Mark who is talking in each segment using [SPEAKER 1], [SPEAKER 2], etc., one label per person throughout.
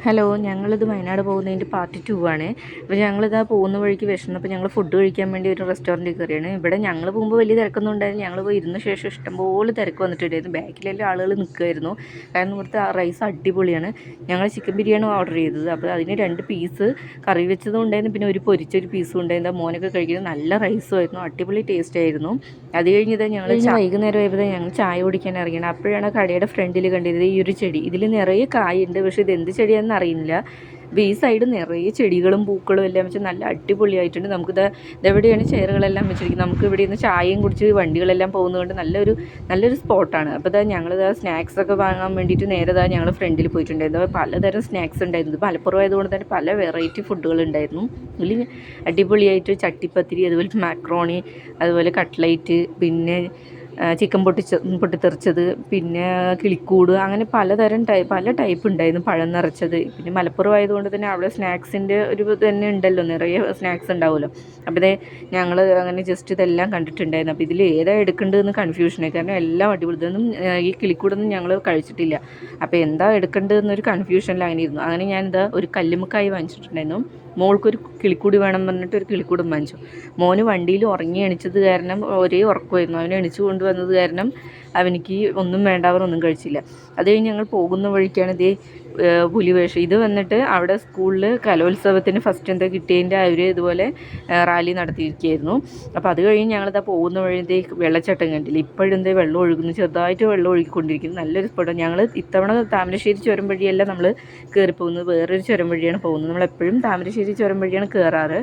[SPEAKER 1] Hello, ഞങ്ങളിത് വയനാട് പോകുന്നതിൻ്റെ part 2 ആണ്. അപ്പോൾ ഞങ്ങളിതാ പോകുന്ന വഴിക്ക് വിശന്നപ്പോൾ ഞങ്ങൾ ഫുഡ് കഴിക്കാൻ വേണ്ടി ഒരു റെസ്റ്റോറൻറ്റിൽ കയറിയാണ്. ഇവിടെ ഞങ്ങൾ പോകുമ്പോൾ വലിയ തിരക്കൊന്നും ഉണ്ടായിരുന്നു. ഞങ്ങൾ പോയി ഇരുന്ന ശേഷം ഇഷ്ടംപോലെ തിരക്ക് വന്നിട്ടുണ്ടായിരുന്നു. ബാക്കിലെല്ലാം ആളുകൾ നിൽക്കുമായിരുന്നു. കാരണം ഇവിടുത്തെ റൈസ് അടിപൊളിയാണ്. ഞങ്ങൾ ചിക്കൻ ബിരിയാണി ഓർഡർ ചെയ്തത്. അപ്പോൾ അതിന് 2 പീസ് കറി വെച്ചതും ഉണ്ടായിരുന്നു, പിന്നെ ഒരു പൊരിച്ചൊരു പീസും ഉണ്ടായിരുന്നു. മോനൊക്കെ കഴിക്കുന്നത് നല്ല റൈസും ആയിരുന്നു, അടിപൊളി ടേസ്റ്റ് ആയിരുന്നു. അത് കഴിഞ്ഞത് ഞങ്ങൾ വൈകുന്നേരം ആയപ്പോൾ ഞങ്ങൾ ചായ കുടിക്കാൻ ഇറങ്ങിയാണ്. അപ്പോഴാണ് കടയുടെ ഫ്രണ്ടിൽ കണ്ടത് ഈ ഒരു ചെടി. ഇതിൽ നിറയെ കായുണ്ട്, പക്ഷേ ഇത് എന്ത് ചെടിയാണെന്ന് അറിയില്ല. അപ്പോൾ ഈ സൈഡ് നിറയെ ചെടികളും പൂക്കളും എല്ലാം വെച്ച് നല്ല അടിപൊളിയായിട്ടുണ്ട്. ഇതെവിടെയാണ് ചെയറുകളെല്ലാം വെച്ചിരിക്കുന്നത്. നമുക്ക് ഇവിടെ നിന്ന് ചായയും കുടിച്ച് വണ്ടികളെല്ലാം പോകുന്നതുകൊണ്ട് നല്ലൊരു സ്പോട്ടാണ്. അപ്പോൾ ഞങ്ങളിതാ സ്നാക്സൊക്കെ വാങ്ങാൻ വേണ്ടിയിട്ട് നേരെ ഞങ്ങൾ ഫ്രണ്ടിൽ പോയിട്ടുണ്ടായിരുന്നു. പലതരം സ്നാക്സ് ഉണ്ടായിരുന്നു. മലപ്പുറം ആയതുകൊണ്ട് തന്നെ പല വെറൈറ്റി ഫുഡുകൾ ഉണ്ടായിരുന്നു. ഇതിൽ അടിപൊളിയായിട്ട് ചട്ടിപ്പത്തിരി, അതുപോലെ മാക്രോണി, അതുപോലെ കട്ട്ലൈറ്റ്, പിന്നെ ചിക്കൻ പൊട്ടിത്തെറിച്ചത്, പിന്നെ കിളിക്കൂട്, അങ്ങനെ പല ടൈപ്പ് ഉണ്ടായിരുന്നു. പഴം നിറച്ചത്. പിന്നെ മലപ്പുറം ആയതുകൊണ്ട് തന്നെ അവിടെ സ്നാക്സിൻ്റെ ഒരു തന്നെ ഉണ്ടല്ലോ, നിറയെ സ്നാക്സ് ഉണ്ടാവുമല്ലോ. അപ്പോൾ ഞങ്ങൾ അങ്ങനെ ജസ്റ്റ് ഇതെല്ലാം കണ്ടിട്ടുണ്ടായിരുന്നു. അപ്പോൾ ഇതിൽ ഏതാ എടുക്കേണ്ടതെന്ന് കൺഫ്യൂഷനായി. കാരണം എല്ലാം അടിപൊളി. ഇതൊന്നും ഈ കിളിക്കൂടൊന്നും ഞങ്ങൾ കഴിച്ചിട്ടില്ല. അപ്പോൾ എന്താ എടുക്കേണ്ടതെന്നൊരു കൺഫ്യൂഷനിൽ അങ്ങനെ ഇരുന്നു. അങ്ങനെ ഞാനിതാ ഒരു കല്ലുമ്മക്കായി വാങ്ങിച്ചിട്ടുണ്ടായിരുന്നു. മോൾക്കൊരു കിളിക്കൂടി വേണം പറഞ്ഞിട്ട് ഒരു കിളിക്കൂടും വാങ്ങിച്ചു. മോന് വണ്ടിയിൽ ഉറങ്ങി എണിച്ചത് കാരണം ഒരേ ഉറക്കമായിരുന്നു. അവനെ എണിച്ചു കൊണ്ടുവന്നത് കാരണം അവനിക്ക് ഒന്നും വേണ്ട, അവർ ഒന്നും കഴിച്ചില്ല. അത് കഴിഞ്ഞ് ഞങ്ങൾ പോകുന്ന വഴിക്കാണ് പുലിവേഷം. ഇത് വന്നിട്ട് അവിടെ സ്കൂളിൽ കലോത്സവത്തിന് ഫസ്റ്റ് എന്താ കിട്ടിയതിൻ്റെ അവർ ഇതുപോലെ റാലി നടത്തിയിരിക്കുകയായിരുന്നു. അപ്പോൾ അത് കഴിഞ്ഞ് ഞങ്ങളിതാ പോകുന്ന വഴി വെള്ളച്ചാട്ടം കണ്ടില്ല. ഇപ്പോഴും വെള്ളം ഒഴുകുന്നു, ചെറുതായിട്ട് വെള്ളം ഒഴുകിക്കൊണ്ടിരിക്കുന്നു. നല്ലൊരു സ്പോട്ടാണ്. ഞങ്ങൾ ഇത്തവണ താമരശ്ശേരി ചുരം വഴിയല്ല നമ്മൾ കയറിപ്പോകുന്നത്, വേറൊരു ചുരം വഴിയാണ് പോകുന്നത്. നമ്മളെപ്പോഴും താമരശ്ശേരി ചുരം വഴിയാണ് കയറാറ്.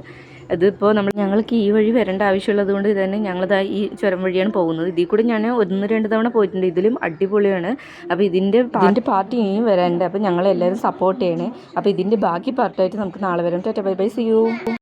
[SPEAKER 1] ഇതിപ്പോൾ ഞങ്ങൾക്ക് ഈ വഴി വരേണ്ട ആവശ്യമുള്ളത് കൊണ്ട് തന്നെ ഞങ്ങളിതാ ഈ ചുരം വഴിയാണ് പോകുന്നത്. ഇതിൽ കൂടെ ഞാൻ 1-2 തവണ പോയിട്ടുണ്ട്. ഇതിലും അടിപൊളിയാണ്. അപ്പോൾ ഇതിൻ്റെ പാർട്ടി ഇനിയും വരാനുണ്ട്. അപ്പോൾ ഞങ്ങളെല്ലാവരും സപ്പോർട്ട് ചെയ്യണേ. അപ്പോൾ ഇതിൻ്റെ ബാക്കി പാർട്ടായിട്ട് നമുക്ക് നാളെ വരാം. Tata, bye bye, see U.